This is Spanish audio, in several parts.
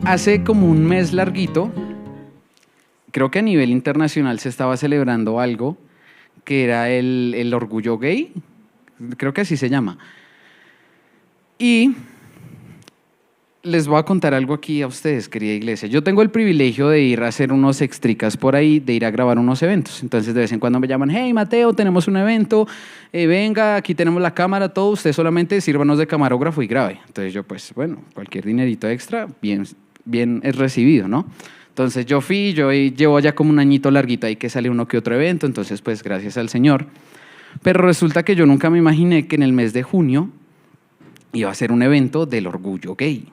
Hace como un mes larguito, creo que a nivel internacional se estaba celebrando algo que era el orgullo gay, creo que así se llama. Y les voy a contar algo aquí a ustedes, querida iglesia. Yo tengo el privilegio de ir a hacer unos extricas por ahí, de ir a grabar unos eventos. Entonces de vez en cuando me llaman, hey Mateo, tenemos un evento, venga, aquí tenemos la cámara, todo, usted solamente sírvanos de camarógrafo y grabe. Entonces yo pues, bueno, cualquier dinerito extra, bien es recibido, ¿no? Entonces yo llevo ya como un añito larguito ahí que sale uno que otro evento, entonces pues gracias al Señor. Pero resulta que yo nunca me imaginé que en el mes de junio iba a ser un evento del orgullo gay.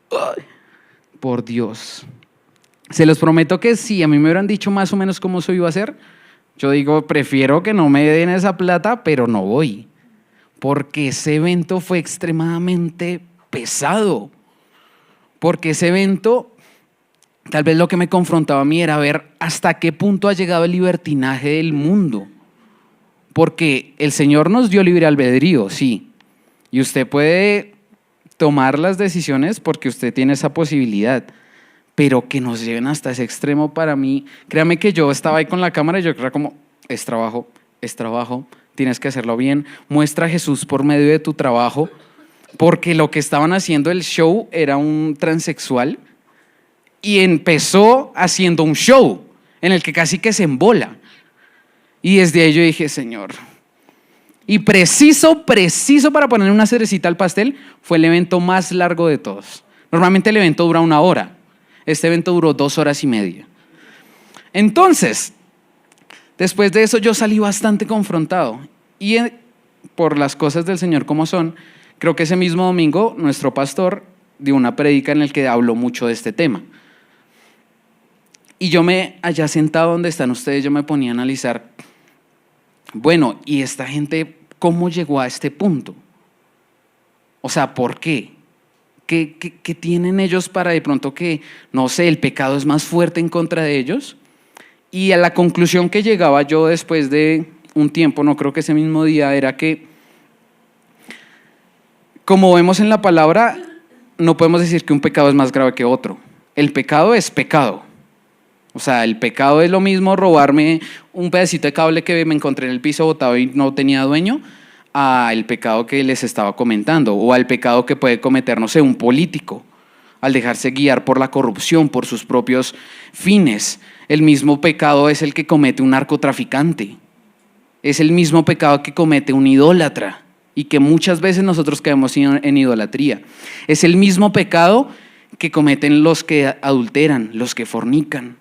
¡Ay! Por Dios. Se los prometo que si a mí me hubieran dicho más o menos cómo eso iba a ser, yo digo, prefiero que no me den esa plata, pero no voy. Porque ese evento fue extremadamente pesado. Porque ese evento, tal vez lo que me confrontaba a mí era ver hasta qué punto ha llegado el libertinaje del mundo. Porque el Señor nos dio libre albedrío, sí. Y usted puede tomar las decisiones porque usted tiene esa posibilidad. Pero que nos lleven hasta ese extremo, para mí, créame que yo estaba ahí con la cámara y yo era como, es trabajo, tienes que hacerlo bien, muestra a Jesús por medio de tu trabajo, porque lo que estaban haciendo el show era un transexual y empezó haciendo un show en el que casi que se embola. Y desde ahí yo dije, Señor. Y preciso para poner una cerecita al pastel, fue el evento más largo de todos. Normalmente el evento dura 1 hora. Este evento duró 2 horas y media. Entonces, después de eso yo salí bastante confrontado. Y por las cosas del Señor como son, creo que ese mismo domingo nuestro pastor dio una prédica en el que habló mucho de este tema. Y yo allá sentado donde están ustedes, yo me ponía a analizar, bueno, ¿y esta gente cómo llegó a este punto? O sea, ¿por qué? ¿Qué tienen ellos para de pronto que, no sé, el pecado es más fuerte en contra de ellos? Y a la conclusión que llegaba yo después de un tiempo, no creo que ese mismo día, era que, como vemos en la palabra, no podemos decir que un pecado es más grave que otro. El pecado es pecado. O sea, el pecado es lo mismo robarme un pedacito de cable que me encontré en el piso botado y no tenía dueño, al pecado que les estaba comentando, o al pecado que puede cometer, no sé, un político, al dejarse guiar por la corrupción, por sus propios fines. El mismo pecado es el que comete un narcotraficante. Es el mismo pecado que comete un idólatra y que muchas veces nosotros caemos en idolatría. Es el mismo pecado que cometen los que adulteran, los que fornican.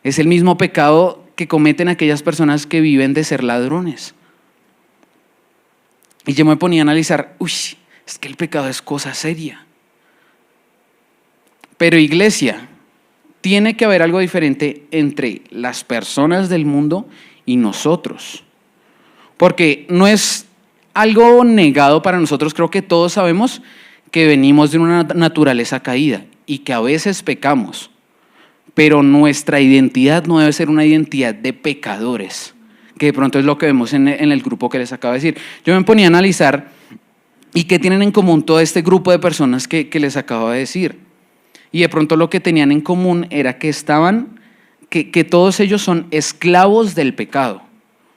Es el mismo pecado que cometen aquellas personas que viven de ser ladrones. Y yo me ponía a analizar, es que el pecado es cosa seria. Pero iglesia, tiene que haber algo diferente entre las personas del mundo y nosotros. Porque no es algo negado para nosotros, creo que todos sabemos que venimos de una naturaleza caída y que a veces pecamos. Pero nuestra identidad no debe ser una identidad de pecadores, que de pronto es lo que vemos en el grupo que les acabo de decir. Yo me ponía a analizar y qué tienen en común todo este grupo de personas que les acabo de decir. Y de pronto lo que tenían en común era que que todos ellos son esclavos del pecado.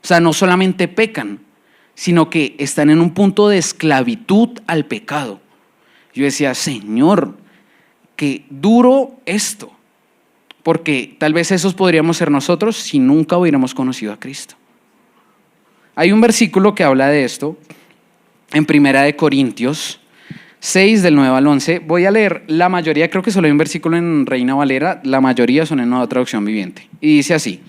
O sea, no solamente pecan, sino que están en un punto de esclavitud al pecado. Yo decía, Señor, qué duro esto. Porque tal vez esos podríamos ser nosotros si nunca hubiéramos conocido a Cristo. Hay un versículo que habla de esto en 1 Corintios 6, del 9 al 11. Voy a leer la mayoría, creo que solo hay un versículo en Reina Valera, la mayoría son en Nueva Traducción Viviente. Y dice así: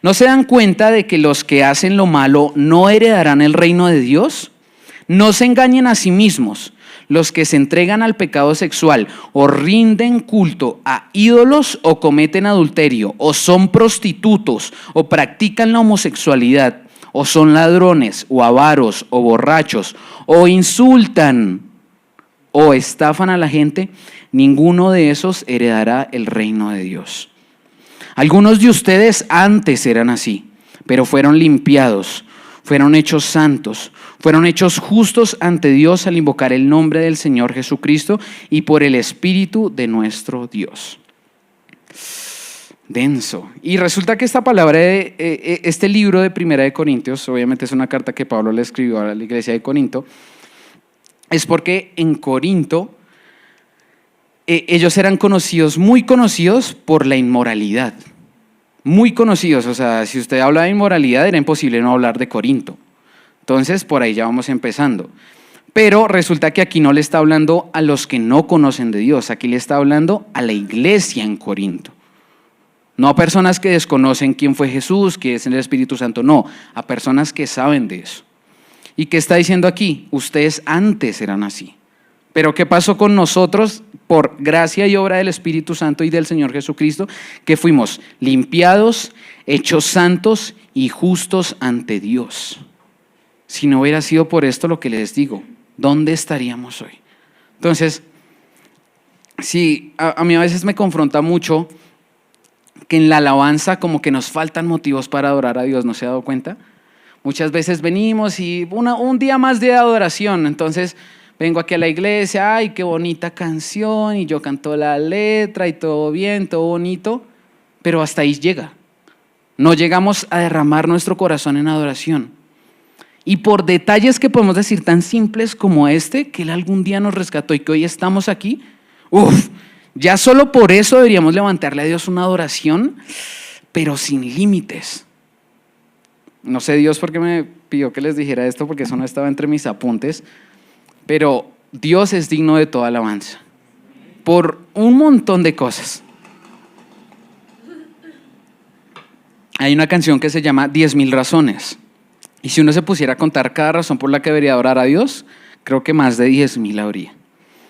¿no se dan cuenta de que los que hacen lo malo no heredarán el reino de Dios? No se engañen a sí mismos. Los que se entregan al pecado sexual o rinden culto a ídolos o cometen adulterio o son prostitutos o practican la homosexualidad o son ladrones o avaros o borrachos o insultan o estafan a la gente, ninguno de esos heredará el reino de Dios. Algunos de ustedes antes eran así, pero fueron limpiados. fueron hechos santos, fueron hechos justos ante Dios al invocar el nombre del Señor Jesucristo y por el Espíritu de nuestro Dios. Denso. Y resulta que esta palabra, este libro de Primera de Corintios, obviamente es una carta que Pablo le escribió a la iglesia de Corinto, es porque en Corinto ellos eran conocidos, muy conocidos por la inmoralidad. Muy conocidos, o sea, si usted habla de inmoralidad era imposible no hablar de Corinto. Entonces, por ahí ya vamos empezando. Pero resulta que aquí no le está hablando a los que no conocen de Dios, aquí le está hablando a la iglesia en Corinto. No a personas que desconocen quién fue Jesús, qué es el Espíritu Santo, no, a personas que saben de eso. ¿Y qué está diciendo aquí? Ustedes antes eran así. Pero ¿qué pasó con nosotros por gracia y obra del Espíritu Santo y del Señor Jesucristo? Que fuimos limpiados, hechos santos y justos ante Dios. Si no hubiera sido por esto lo que les digo, ¿dónde estaríamos hoy? Entonces, sí, a mí a veces me confronta mucho que en la alabanza como que nos faltan motivos para adorar a Dios, ¿no se ha dado cuenta? Muchas veces venimos y un día más de adoración, entonces vengo aquí a la iglesia, ay, qué bonita canción, y yo canto la letra y todo bien, todo bonito, pero hasta ahí llega. No llegamos a derramar nuestro corazón en adoración. Y por detalles que podemos decir tan simples como este, que Él algún día nos rescató y que hoy estamos aquí, ya solo por eso deberíamos levantarle a Dios una adoración, pero sin límites. No sé Dios por qué me pidió que les dijera esto, porque eso no estaba entre mis apuntes, pero Dios es digno de toda alabanza, por un montón de cosas. Hay una canción que se llama 10,000 razones, y si uno se pusiera a contar cada razón por la que debería adorar a Dios, creo que más de 10,000 habría.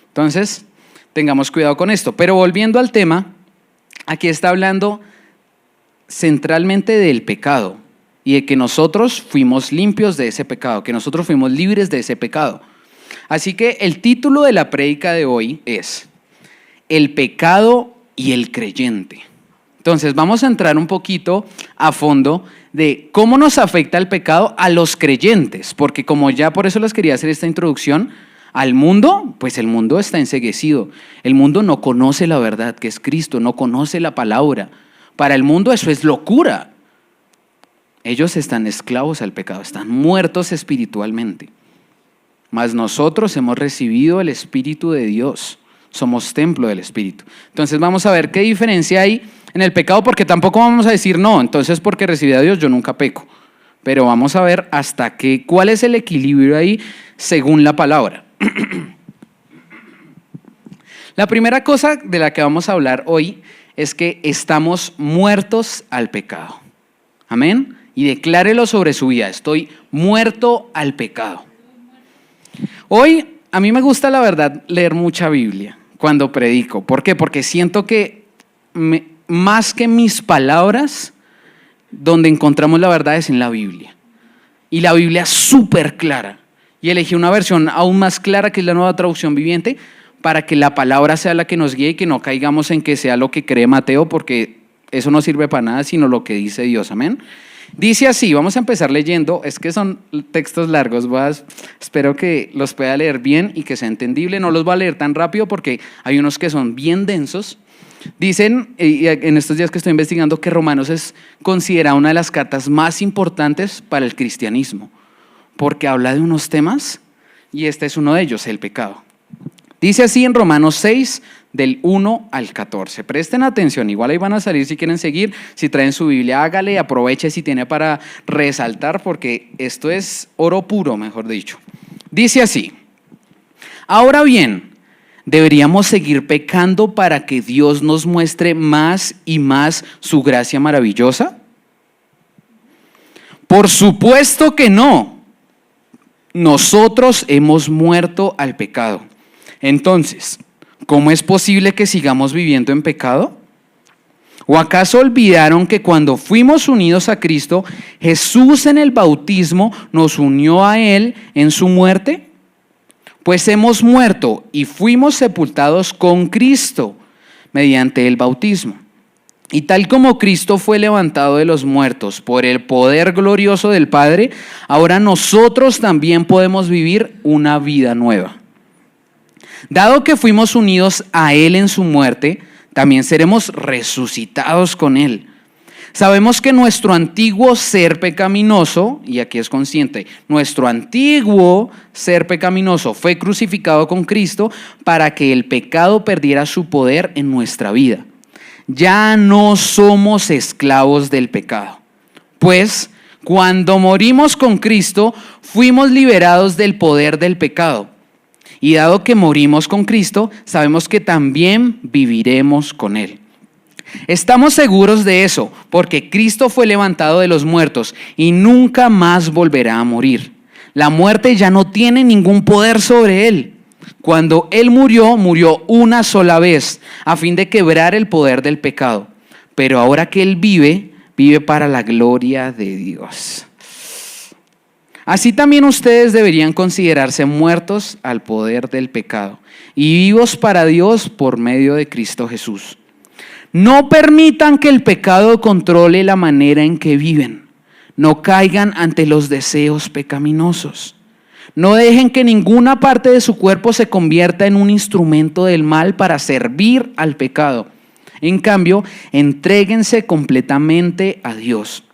Entonces, tengamos cuidado con esto. Pero volviendo al tema, aquí está hablando centralmente del pecado y de que nosotros fuimos limpios de ese pecado, que nosotros fuimos libres de ese pecado. Así que el título de la prédica de hoy es El pecado y el creyente. Entonces vamos a entrar un poquito a fondo de cómo nos afecta el pecado a los creyentes, porque como ya por eso les quería hacer esta introducción, al mundo, pues el mundo está enceguecido. El mundo no conoce la verdad que es Cristo, no conoce la palabra. Para el mundo eso es locura. Ellos están esclavos al pecado, están muertos espiritualmente. Mas nosotros hemos recibido el Espíritu de Dios, somos templo del Espíritu. Entonces vamos a ver qué diferencia hay en el pecado, porque tampoco vamos a decir no, entonces porque recibí a Dios yo nunca peco. Pero vamos a ver hasta qué, cuál es el equilibrio ahí según la palabra. La primera cosa de la que vamos a hablar hoy es que estamos muertos al pecado. Amén. Y declárelo sobre su vida: estoy muerto al pecado. Hoy a mí me gusta, la verdad, leer mucha Biblia cuando predico. ¿Por qué? Porque siento que más que mis palabras, donde encontramos la verdad es en la Biblia. Y la Biblia es súper clara. Y elegí una versión aún más clara, que es la Nueva Traducción Viviente, para que la palabra sea la que nos guíe y que no caigamos en que sea lo que cree Mateo, porque eso no sirve para nada, sino lo que dice Dios. Amén. Dice así, vamos a empezar leyendo, es que son textos largos, espero que los pueda leer bien y que sea entendible. No los voy a leer tan rápido porque hay unos que son bien densos. Dicen, en estos días que estoy investigando, que Romanos es considerada una de las cartas más importantes para el cristianismo, porque habla de unos temas y este es uno de ellos, el pecado. Dice así en Romanos 6, del 1 al 14. Presten atención, igual ahí van a salir si quieren seguir. Si traen su Biblia, hágale, aproveche si tiene para resaltar, porque esto es oro puro, mejor dicho. Dice así: ahora bien, ¿deberíamos seguir pecando para que Dios nos muestre más y más su gracia maravillosa? Por supuesto que no. Nosotros hemos muerto al pecado. Entonces, ¿cómo es posible que sigamos viviendo en pecado? ¿O acaso olvidaron que cuando fuimos unidos a Cristo, Jesús en el bautismo nos unió a Él en su muerte? Pues hemos muerto y fuimos sepultados con Cristo mediante el bautismo. Y tal como Cristo fue levantado de los muertos por el poder glorioso del Padre, ahora nosotros también podemos vivir una vida nueva. Dado que fuimos unidos a Él en su muerte, también seremos resucitados con Él. Sabemos que nuestro antiguo ser pecaminoso, y aquí es consciente, nuestro antiguo ser pecaminoso fue crucificado con Cristo para que el pecado perdiera su poder en nuestra vida. Ya no somos esclavos del pecado, pues cuando morimos con Cristo fuimos liberados del poder del pecado. Y dado que morimos con Cristo, sabemos que también viviremos con Él. Estamos seguros de eso, porque Cristo fue levantado de los muertos y nunca más volverá a morir. La muerte ya no tiene ningún poder sobre Él. Cuando Él murió, murió una sola vez, a fin de quebrar el poder del pecado. Pero ahora que Él vive, vive para la gloria de Dios. Así también ustedes deberían considerarse muertos al poder del pecado y vivos para Dios por medio de Cristo Jesús. No permitan que el pecado controle la manera en que viven. No caigan ante los deseos pecaminosos. No dejen que ninguna parte de su cuerpo se convierta en un instrumento del mal para servir al pecado. En cambio, entréguense completamente a Dios,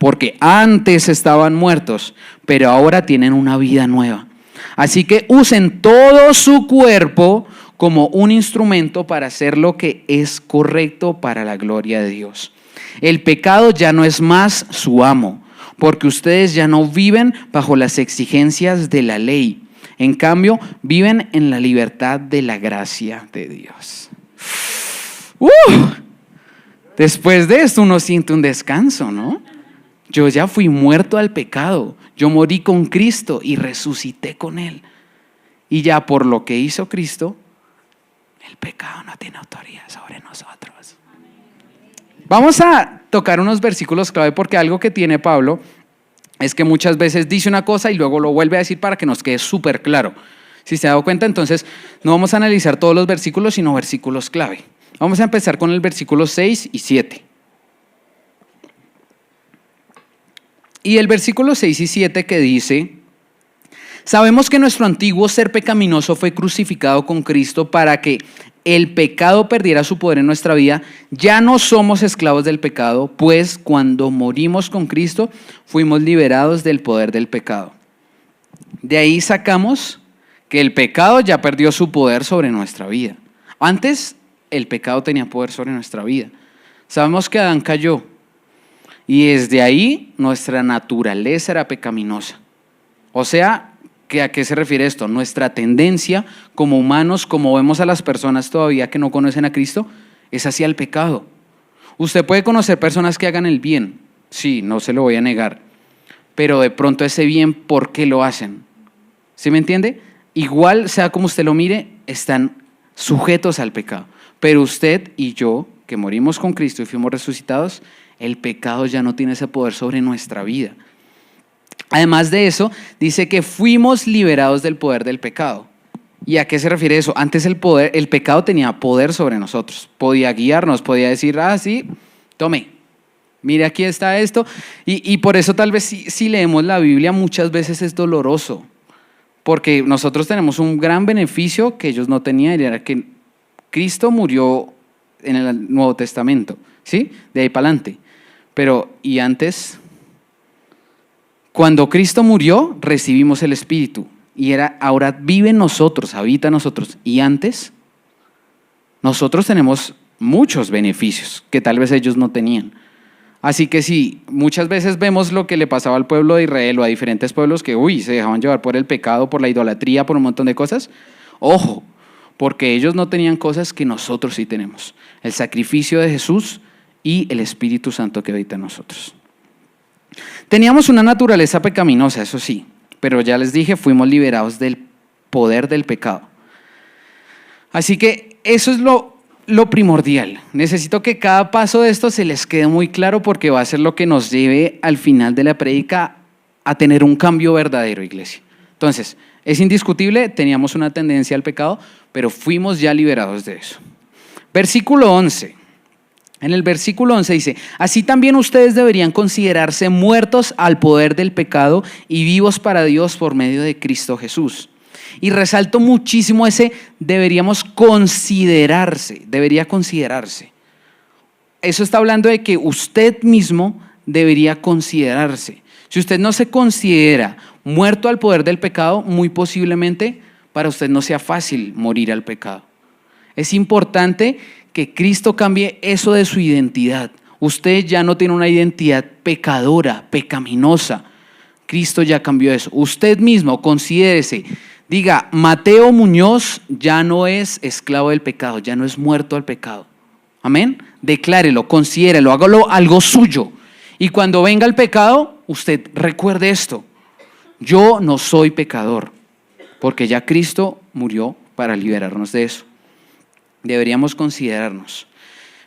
porque antes estaban muertos, pero ahora tienen una vida nueva. Así que usen todo su cuerpo como un instrumento para hacer lo que es correcto para la gloria de Dios. El pecado ya no es más su amo, porque ustedes ya no viven bajo las exigencias de la ley. En cambio, viven en la libertad de la gracia de Dios. Después de esto uno siente un descanso, ¿no? Yo ya fui muerto al pecado. Yo morí con Cristo y resucité con Él. Y ya por lo que hizo Cristo, el pecado no tiene autoridad sobre nosotros. Vamos a tocar unos versículos clave, porque algo que tiene Pablo es que muchas veces dice una cosa y luego lo vuelve a decir para que nos quede súper claro. Si se ha dado cuenta, entonces no vamos a analizar todos los versículos, sino versículos clave. Vamos a empezar con el versículo 6 y 7. Y el versículo 6 y 7 que dice: sabemos que nuestro antiguo ser pecaminoso fue crucificado con Cristo para que el pecado perdiera su poder en nuestra vida. Ya no somos esclavos del pecado, pues cuando morimos con Cristo fuimos liberados del poder del pecado. De ahí sacamos que el pecado ya perdió su poder sobre nuestra vida. Antes el pecado tenía poder sobre nuestra vida. Sabemos que Adán cayó y desde ahí nuestra naturaleza era pecaminosa. O sea, ¿a qué se refiere esto? Nuestra tendencia como humanos, como vemos a las personas todavía que no conocen a Cristo, es hacia el pecado. Usted puede conocer personas que hagan el bien, sí, no se lo voy a negar, pero de pronto ese bien, ¿por qué lo hacen? ¿Sí me entiende? Igual, sea como usted lo mire, están sujetos al pecado. Pero usted y yo, que morimos con Cristo y fuimos resucitados, el pecado ya no tiene ese poder sobre nuestra vida. Además de eso, dice que fuimos liberados del poder del pecado. ¿Y a qué se refiere eso? Antes el pecado tenía poder sobre nosotros. Podía guiarnos, podía decir, sí, tome, mire, aquí está esto. Y por eso tal vez si leemos la Biblia muchas veces es doloroso. Porque nosotros tenemos un gran beneficio que ellos no tenían, y era que Cristo murió en el Nuevo Testamento, ¿sí? De ahí para adelante. Pero, ¿y antes? Cuando Cristo murió, recibimos el Espíritu. Y ahora vive en nosotros, habita en nosotros. Y antes, nosotros tenemos muchos beneficios que tal vez ellos no tenían. Así que sí, muchas veces vemos lo que le pasaba al pueblo de Israel o a diferentes pueblos que, se dejaban llevar por el pecado, por la idolatría, por un montón de cosas. Ojo, porque ellos no tenían cosas que nosotros sí tenemos. El sacrificio de Jesús y el Espíritu Santo que habita en nosotros. Teníamos una naturaleza pecaminosa, eso sí, pero ya les dije, fuimos liberados del poder del pecado. Así que eso es lo primordial. Necesito que cada paso de esto se les quede muy claro, porque va a ser lo que nos lleve al final de la prédica a tener un cambio verdadero, iglesia. Entonces, es indiscutible, teníamos una tendencia al pecado, pero fuimos ya liberados de eso. Versículo 11. En el versículo 11 dice, así también ustedes deberían considerarse muertos al poder del pecado y vivos para Dios por medio de Cristo Jesús. Y resalto muchísimo ese deberíamos considerarse, debería considerarse. Eso está hablando de que usted mismo debería considerarse. Si usted no se considera muerto al poder del pecado, muy posiblemente para usted no sea fácil morir al pecado. Es importante que Cristo cambie eso de su identidad. Usted ya no tiene una identidad pecadora, pecaminosa. Cristo ya cambió eso. Usted mismo considérese, diga, Mateo Muñoz ya no es esclavo del pecado, ya no es muerto al pecado. Amén. Declárelo, considérelo, hágalo algo suyo. Y cuando venga el pecado, usted recuerde esto. Yo no soy pecador, porque ya Cristo murió para liberarnos de eso. Deberíamos considerarnos.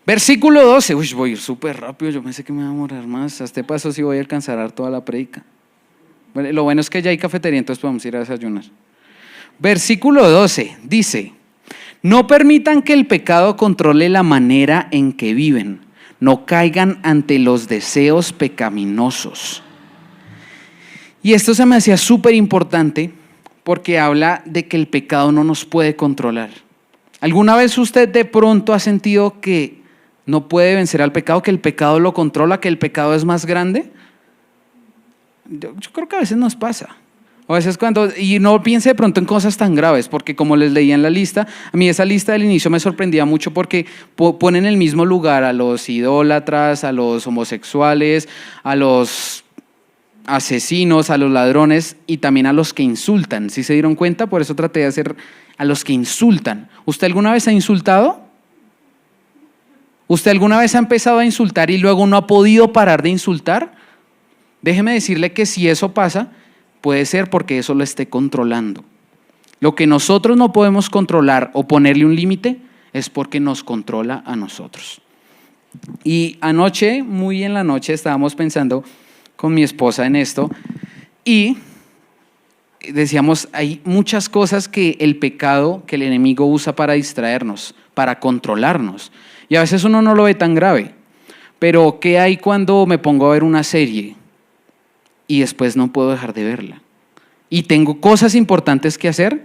Versículo 12. Uy, voy a ir súper rápido. Yo pensé que me iba a demorar más. A este paso sí voy a alcanzar a dar toda la predica. Bueno, lo bueno es que ya hay cafetería, entonces podemos ir a desayunar. Versículo 12 dice: no permitan que el pecado controle la manera en que viven. No caigan ante los deseos pecaminosos. Y esto se me hacía súper importante porque habla de que el pecado no nos puede controlar. ¿Alguna vez usted de pronto ha sentido que no puede vencer al pecado, que el pecado lo controla, que el pecado es más grande? Yo creo que a veces nos pasa. A veces y no piense de pronto en cosas tan graves, porque como les leía en la lista, a mí esa lista del inicio me sorprendía mucho porque ponen en el mismo lugar a los idólatras, a los homosexuales, a los asesinos, a los ladrones y también a los que insultan. ¿Sí se dieron cuenta? Por eso traté de hacer a los que insultan. ¿Usted alguna vez ha insultado? ¿Usted alguna vez ha empezado a insultar y luego no ha podido parar de insultar? Déjeme decirle que si eso pasa, puede ser porque eso lo esté controlando. Lo que nosotros no podemos controlar o ponerle un límite es porque nos controla a nosotros. Y anoche, muy en la noche, estábamos pensando con mi esposa en esto y decíamos, hay muchas cosas que el pecado, que el enemigo usa para distraernos, para controlarnos. Y a veces uno no lo ve tan grave. Pero ¿qué hay cuando me pongo a ver una serie y después no puedo dejar de verla? Y tengo cosas importantes que hacer,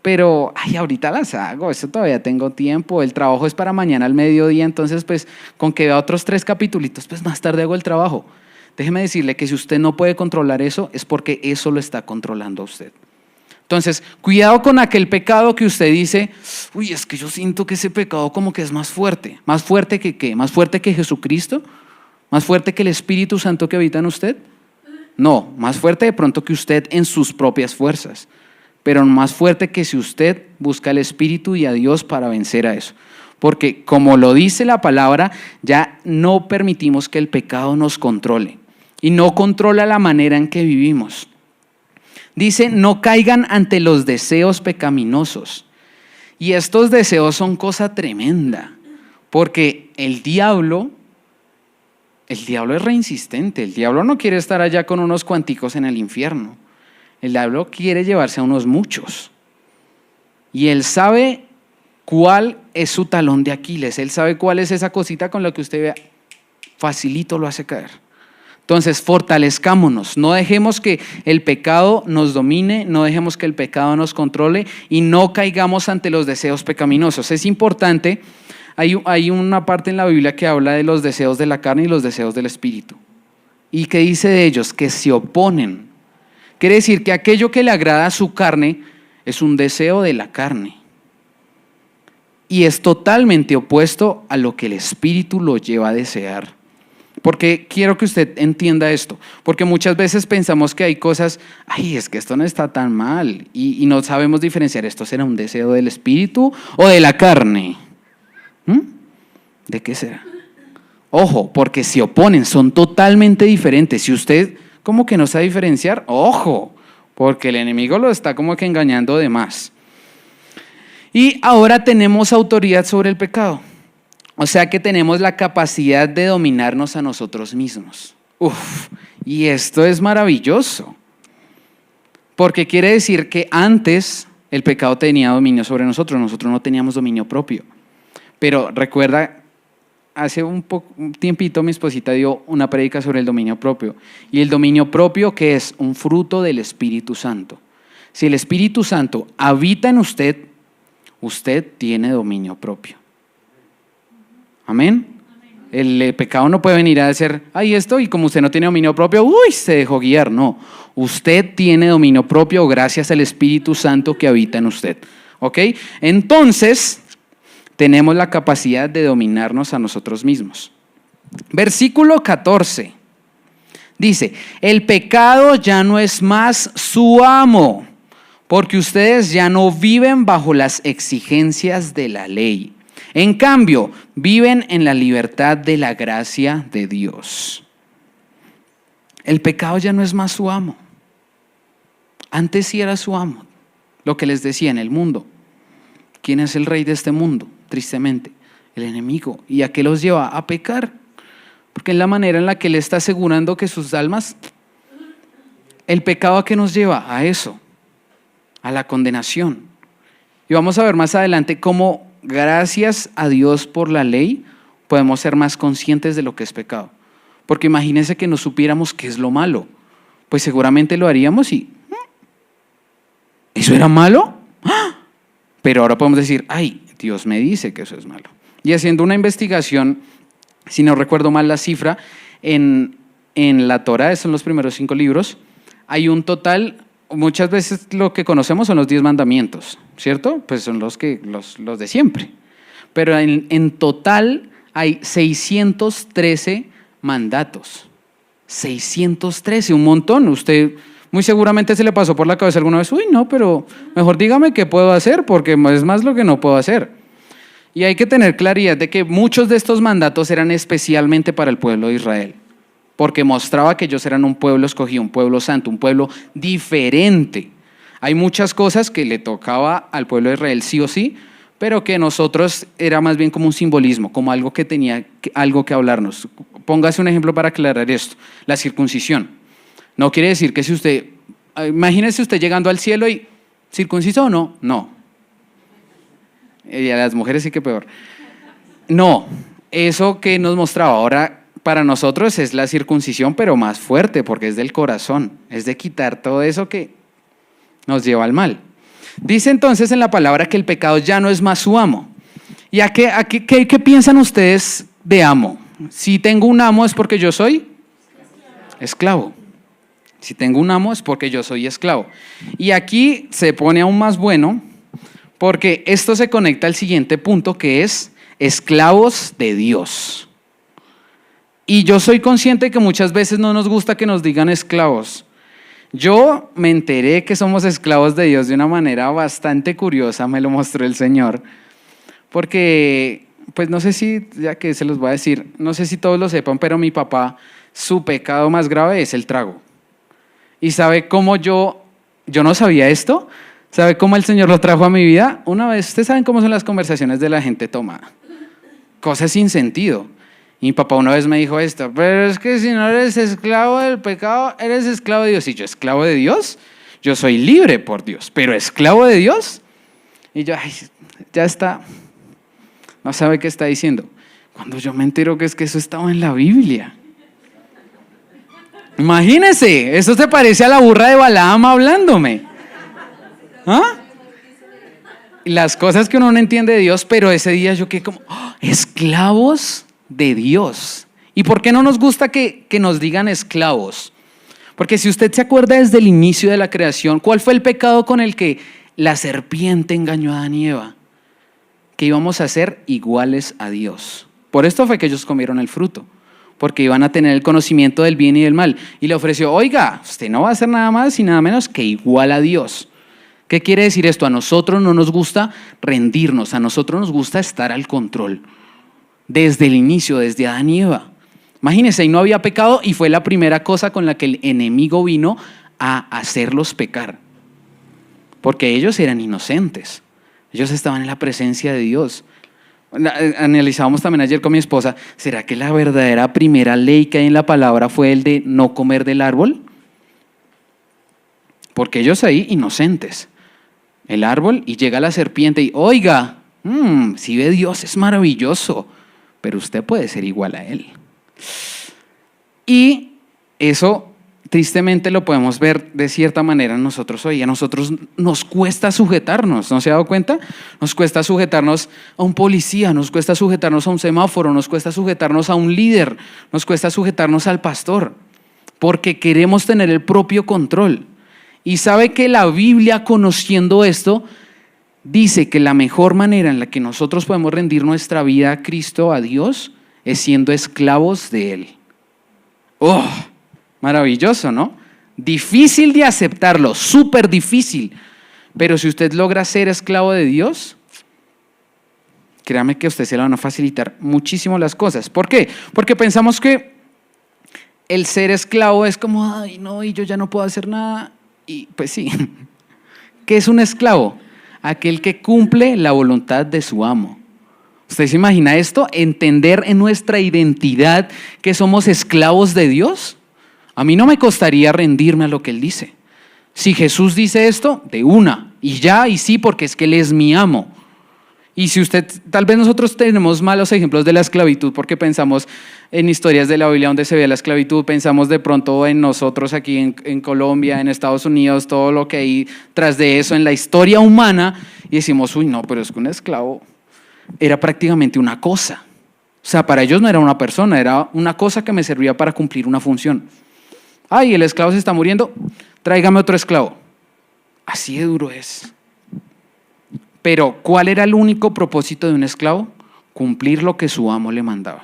pero ahorita las hago, eso todavía tengo tiempo, el trabajo es para mañana al mediodía, entonces pues con que vea otros 3 capítulos, pues más tarde hago el trabajo. Déjeme decirle que si usted no puede controlar eso, es porque eso lo está controlando a usted. Entonces, cuidado con aquel pecado que usted dice, uy, es que yo siento que ese pecado como que es más fuerte. ¿Más fuerte que qué? ¿Más fuerte que Jesucristo? ¿Más fuerte que el Espíritu Santo que habita en usted? No, más fuerte de pronto que usted en sus propias fuerzas, pero más fuerte que si usted busca el Espíritu y a Dios para vencer a eso. Porque como lo dice la palabra, ya no permitimos que el pecado nos controle y no controla la manera en que vivimos. Dice, no caigan ante los deseos pecaminosos. Y estos deseos son cosa tremenda, porque el diablo es reinsistente. El diablo no quiere estar allá con unos cuanticos en el infierno. El diablo quiere llevarse a unos muchos. Y él sabe cuál es su talón de Aquiles. Él sabe cuál es esa cosita con la que usted vea, facilito lo hace caer. Entonces, fortalezcámonos, no dejemos que el pecado nos domine, no dejemos que el pecado nos controle y no caigamos ante los deseos pecaminosos. Es importante, hay una parte en la Biblia que habla de los deseos de la carne y los deseos del espíritu. ¿Y qué dice de ellos? Que se oponen. Quiere decir que aquello que le agrada a su carne es un deseo de la carne. Y es totalmente opuesto a lo que el espíritu lo lleva a desear. Porque quiero que usted entienda esto, porque muchas veces pensamos que hay cosas, es que esto no está tan mal, y no sabemos diferenciar, ¿esto será un deseo del espíritu o de la carne? ¿De qué será? Ojo, porque se oponen, son totalmente diferentes. Si usted como que no sabe diferenciar, ojo, porque el enemigo lo está como que engañando de más. Y ahora tenemos autoridad sobre el pecado. O sea que tenemos la capacidad de dominarnos a nosotros mismos. Y esto es maravilloso. Porque quiere decir que antes el pecado tenía dominio sobre nosotros no teníamos dominio propio. Pero recuerda hace un tiempito mi esposita dio una prédica sobre el dominio propio. Y el dominio propio, que es un fruto del Espíritu Santo. Si el Espíritu Santo habita en usted, usted tiene dominio propio. Amén. El pecado no puede venir a decir, ay, esto, y como usted no tiene dominio propio, uy, se dejó guiar. No, usted tiene dominio propio gracias al Espíritu Santo que habita en usted. ¿Ok? Entonces, tenemos la capacidad de dominarnos a nosotros mismos. Versículo 14. Dice, el pecado ya no es más su amo, porque ustedes ya no viven bajo las exigencias de la ley. En cambio, viven en la libertad de la gracia de Dios. El pecado ya no es más su amo. Antes sí era su amo. Lo que les decía en el mundo. ¿Quién es el rey de este mundo? Tristemente, el enemigo. ¿Y a qué los lleva? A pecar. Porque es la manera en la que él está asegurando que sus almas... ¿El pecado a qué nos lleva? A eso. A la condenación. Y vamos a ver más adelante cómo, gracias a Dios por la ley, podemos ser más conscientes de lo que es pecado. Porque imagínense que no supiéramos qué es lo malo. Pues seguramente lo haríamos y... ¿eso era malo? Pero ahora podemos decir, ay, Dios me dice que eso es malo. Y haciendo una investigación, si no recuerdo mal la cifra, en la Torá, son los primeros 5 libros, hay un total, muchas veces lo que conocemos son los 10 mandamientos, ¿cierto? Pues son los de siempre. Pero en total hay 613 mandatos. 613, un montón. Usted muy seguramente se le pasó por la cabeza alguna vez, uy, no, pero mejor dígame qué puedo hacer, porque es más lo que no puedo hacer. Y hay que tener claridad de que muchos de estos mandatos eran especialmente para el pueblo de Israel, porque mostraba que ellos eran un pueblo escogido, un pueblo santo, un pueblo diferente. Hay muchas cosas que le tocaba al pueblo de Israel sí o sí, pero que nosotros era más bien como un simbolismo, como algo que tenía algo que hablarnos. Póngase un ejemplo para aclarar esto, la circuncisión. No quiere decir que si usted, imagínese usted llegando al cielo y ¿circunciso o no? No. Y a las mujeres sí que peor. No, eso que nos mostraba ahora para nosotros es la circuncisión, pero más fuerte, porque es del corazón, es de quitar todo eso que nos lleva al mal. Dice entonces en la palabra que el pecado ya no es más su amo. ¿Y qué piensan ustedes de amo? Si tengo un amo es porque yo soy esclavo. Si tengo un amo es porque yo soy esclavo. Y aquí se pone aún más bueno porque esto se conecta al siguiente punto, que es esclavos de Dios. Y yo soy consciente de que muchas veces no nos gusta que nos digan esclavos. Yo me enteré que somos esclavos de Dios de una manera bastante curiosa, me lo mostró el Señor. Porque, pues no sé si, ya que se los voy a decir, no sé si todos lo sepan, pero mi papá, su pecado más grave es el trago. ¿Y sabe cómo yo no sabía esto? ¿Sabe cómo el Señor lo trajo a mi vida? Una vez, ustedes saben cómo son las conversaciones de la gente tomada. Cosas sin sentido. Y mi papá una vez me dijo esto, pero es que si no eres esclavo del pecado, eres esclavo de Dios. ¿Y yo esclavo de Dios? Yo soy libre por Dios, pero esclavo de Dios. Y yo, ay, ya está. No sabe qué está diciendo. Cuando yo me entero que es que eso estaba en la Biblia. Imagínense, eso se parece a la burra de Balaam hablándome. ¿Ah? Las cosas que uno no entiende de Dios, pero ese día yo quedé como, ¡oh! Esclavos de Dios. ¿Y por qué no nos gusta que nos digan esclavos? Porque si usted se acuerda desde el inicio de la creación, ¿cuál fue el pecado con el que la serpiente engañó a Adán y Eva? Que íbamos a ser iguales a Dios. Por esto fue que ellos comieron el fruto. Porque iban a tener el conocimiento del bien y del mal. Y le ofreció, oiga, usted no va a hacer nada más y nada menos que igual a Dios. ¿Qué quiere decir esto? A nosotros no nos gusta rendirnos, a nosotros nos gusta estar al control. Desde el inicio, desde Adán y Eva. Imagínense, y no había pecado y fue la primera cosa con la que el enemigo vino a hacerlos pecar. Porque ellos eran inocentes. Ellos estaban en la presencia de Dios. Analizábamos también ayer con mi esposa, ¿será que la verdadera primera ley que hay en la palabra fue el de no comer del árbol? Porque ellos ahí inocentes, el árbol y llega la serpiente y oiga, si ve Dios es maravilloso, pero usted puede ser igual a Él. Y eso tristemente lo podemos ver de cierta manera nosotros hoy. A nosotros nos cuesta sujetarnos, ¿no se ha dado cuenta? Nos cuesta sujetarnos a un policía, nos cuesta sujetarnos a un semáforo, nos cuesta sujetarnos a un líder, nos cuesta sujetarnos al pastor, porque queremos tener el propio control. Y sabe que la Biblia, conociendo esto, dice que la mejor manera en la que nosotros podemos rendir nuestra vida a Cristo, a Dios, es siendo esclavos de Él. ¡Oh! Maravilloso, ¿no? Difícil de aceptarlo, súper difícil. Pero si usted logra ser esclavo de Dios, créame que a usted se le van a facilitar muchísimo las cosas. ¿Por qué? Porque pensamos que el ser esclavo es como, ay, no, y yo ya no puedo hacer nada. Y pues sí. ¿Qué es un esclavo? Aquel que cumple la voluntad de su amo. ¿Usted se imagina esto? Entender en nuestra identidad que somos esclavos de Dios. A mí no me costaría rendirme a lo que Él dice. Si Jesús dice esto, de una, y ya, y sí, porque es que Él es mi amo. Y si usted, tal vez nosotros tenemos malos ejemplos de la esclavitud porque pensamos en historias de la Biblia donde se ve la esclavitud, pensamos de pronto en nosotros aquí en Colombia, en Estados Unidos, todo lo que hay tras de eso en la historia humana, y decimos, uy, no, pero es que un esclavo era prácticamente una cosa. O sea, para ellos no era una persona, era una cosa que me servía para cumplir una función. Ay, el esclavo se está muriendo, tráigame otro esclavo. Así de duro es. Pero, ¿cuál era el único propósito de un esclavo? Cumplir lo que su amo le mandaba.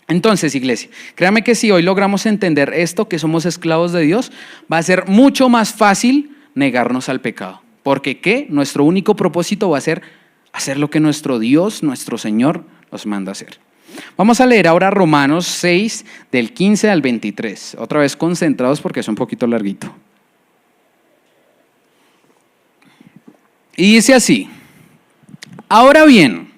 Entonces, iglesia, créame que si hoy logramos entender esto, que somos esclavos de Dios, va a ser mucho más fácil negarnos al pecado. Porque, ¿qué? Nuestro único propósito va a ser hacer lo que nuestro Dios, nuestro Señor, nos manda hacer. Vamos a leer ahora Romanos 6, del 15 al 23. Otra vez concentrados porque es un poquito larguito. Y dice así: ahora bien,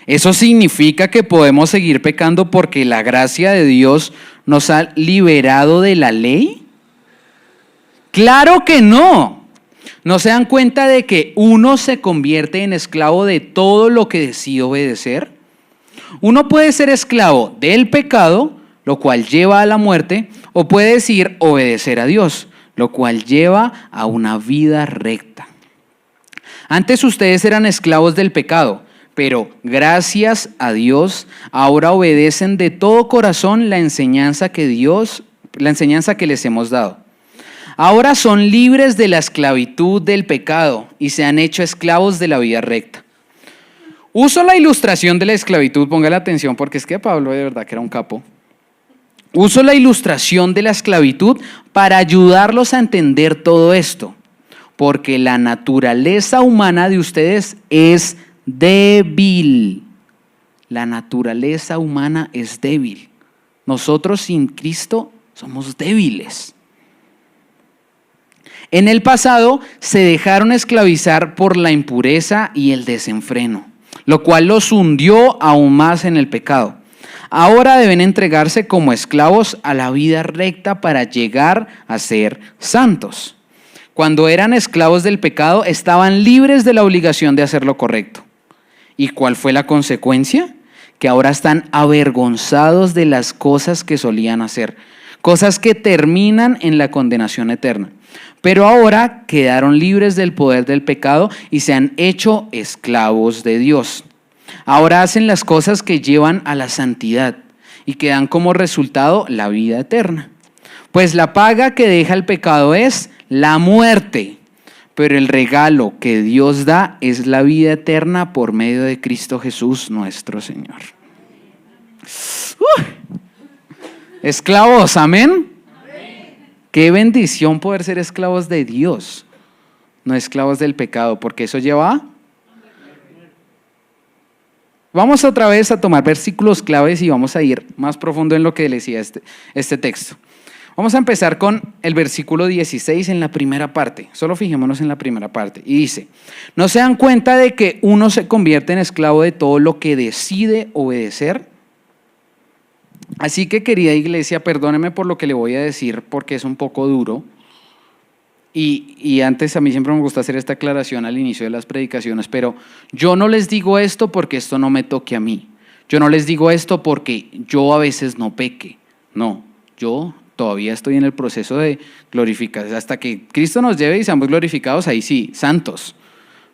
¿eso significa que podemos seguir pecando porque la gracia de Dios nos ha liberado de la ley? ¡Claro que no! ¿No se dan cuenta de que uno se convierte en esclavo de todo lo que decide obedecer? Uno puede ser esclavo del pecado, lo cual lleva a la muerte, o puede decir obedecer a Dios, lo cual lleva a una vida recta. Antes ustedes eran esclavos del pecado, pero gracias a Dios ahora obedecen de todo corazón la enseñanza que les hemos dado. Ahora son libres de la esclavitud del pecado y se han hecho esclavos de la vida recta. Uso la ilustración de la esclavitud, póngale atención porque es que Pablo de verdad que era un capo. Uso la ilustración de la esclavitud para ayudarlos a entender todo esto, porque la naturaleza humana de ustedes es débil. La naturaleza humana es débil. Nosotros sin Cristo somos débiles. En el pasado se dejaron esclavizar por la impureza y el desenfreno, lo cual los hundió aún más en el pecado. Ahora deben entregarse como esclavos a la vida recta para llegar a ser santos. Cuando eran esclavos del pecado, estaban libres de la obligación de hacer lo correcto. ¿Y cuál fue la consecuencia? Que ahora están avergonzados de las cosas que solían hacer, cosas que terminan en la condenación eterna. Pero ahora quedaron libres del poder del pecado y se han hecho esclavos de Dios. Ahora hacen las cosas que llevan a la santidad y que dan como resultado la vida eterna. Pues la paga que deja el pecado es la muerte, pero el regalo que Dios da es la vida eterna por medio de Cristo Jesús nuestro Señor. Esclavos, amén. Qué bendición poder ser esclavos de Dios, no esclavos del pecado, porque eso lleva a... Vamos otra vez a tomar versículos claves y vamos a ir más profundo en lo que decía este texto. Vamos a empezar con el versículo 16 en la primera parte. Solo fijémonos en la primera parte. Y dice: ¿no se dan cuenta de que uno se convierte en esclavo de todo lo que decide obedecer? Así que, querida iglesia, perdóneme por lo que le voy a decir porque es un poco duro. Y antes a mí siempre me gusta hacer esta aclaración al inicio de las predicaciones, pero yo no les digo esto porque esto no me toque a mí. Yo no les digo esto porque yo a veces no peque. No, yo todavía estoy en el proceso de glorificación. Hasta que Cristo nos lleve y seamos glorificados, ahí sí, santos.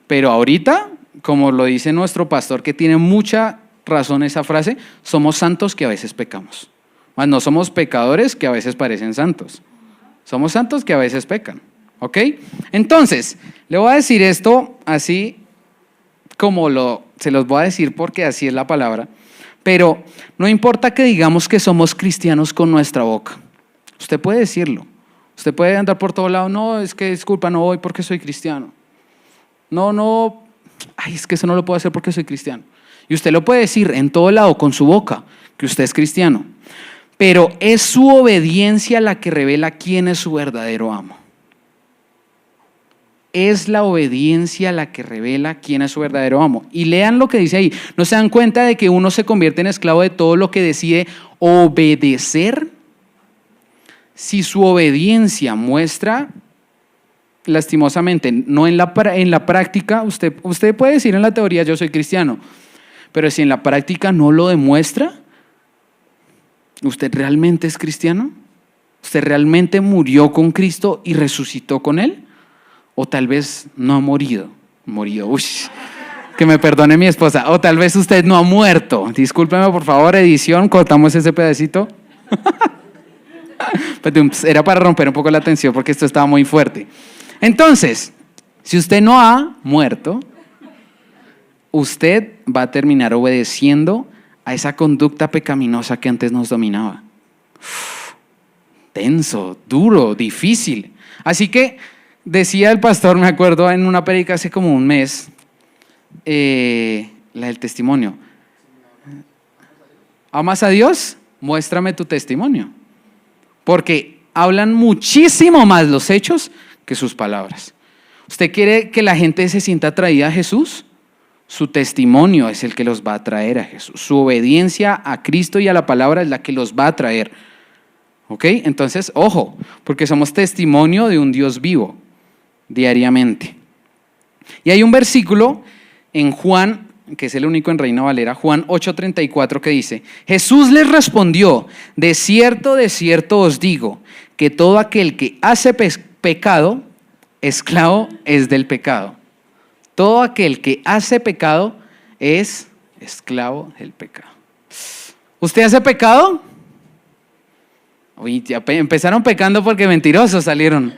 Pero ahorita, como lo dice nuestro pastor, que tiene mucha razón esa frase, somos santos que a veces pecamos. Más no somos pecadores que a veces parecen santos. Somos santos que a veces pecan. ¿Ok? Entonces, le voy a decir esto así como se los voy a decir porque así es la palabra, pero no importa que digamos que somos cristianos con nuestra boca. Usted puede decirlo. Usted puede andar por todo lado, no, es que disculpa, no voy porque soy cristiano. No, ay, es que eso no lo puedo hacer porque soy cristiano. Y usted lo puede decir en todo lado con su boca, que usted es cristiano. Pero es su obediencia la que revela quién es su verdadero amo. Es la obediencia la que revela quién es su verdadero amo. Y lean lo que dice ahí. ¿No se dan cuenta de que uno se convierte en esclavo de todo lo que decide obedecer? Si su obediencia muestra, lastimosamente, no en la práctica, usted puede decir en la teoría yo soy cristiano, pero si en la práctica no lo demuestra, ¿usted realmente es cristiano? ¿Usted realmente murió con Cristo y resucitó con Él? O tal vez no ha morido, que me perdone mi esposa, o tal vez usted no ha muerto. Discúlpeme por favor, edición, cortamos ese pedacito. Era para romper un poco la tensión porque esto estaba muy fuerte. Entonces, si usted no ha muerto, usted va a terminar obedeciendo a esa conducta pecaminosa que antes nos dominaba. Tenso, duro, difícil. Así que decía el pastor, me acuerdo en una predica hace como un mes, la del testimonio. ¿Amas a Dios? Muéstrame tu testimonio. Porque hablan muchísimo más los hechos que sus palabras. ¿Usted quiere que la gente se sienta atraída a Jesús? Su testimonio es el que los va a traer a Jesús. Su obediencia a Cristo y a la palabra es la que los va a traer. ¿Ok? Entonces, ojo, porque somos testimonio de un Dios vivo diariamente. Y hay un versículo en Juan, que es el único en Reina Valera, Juan 8:34, que dice: Jesús les respondió, de cierto os digo, que todo aquel que hace pecado, esclavo es del pecado. Todo aquel que hace pecado es esclavo del pecado. ¿Usted hace pecado? Uy, ya empezaron pecando porque mentirosos salieron.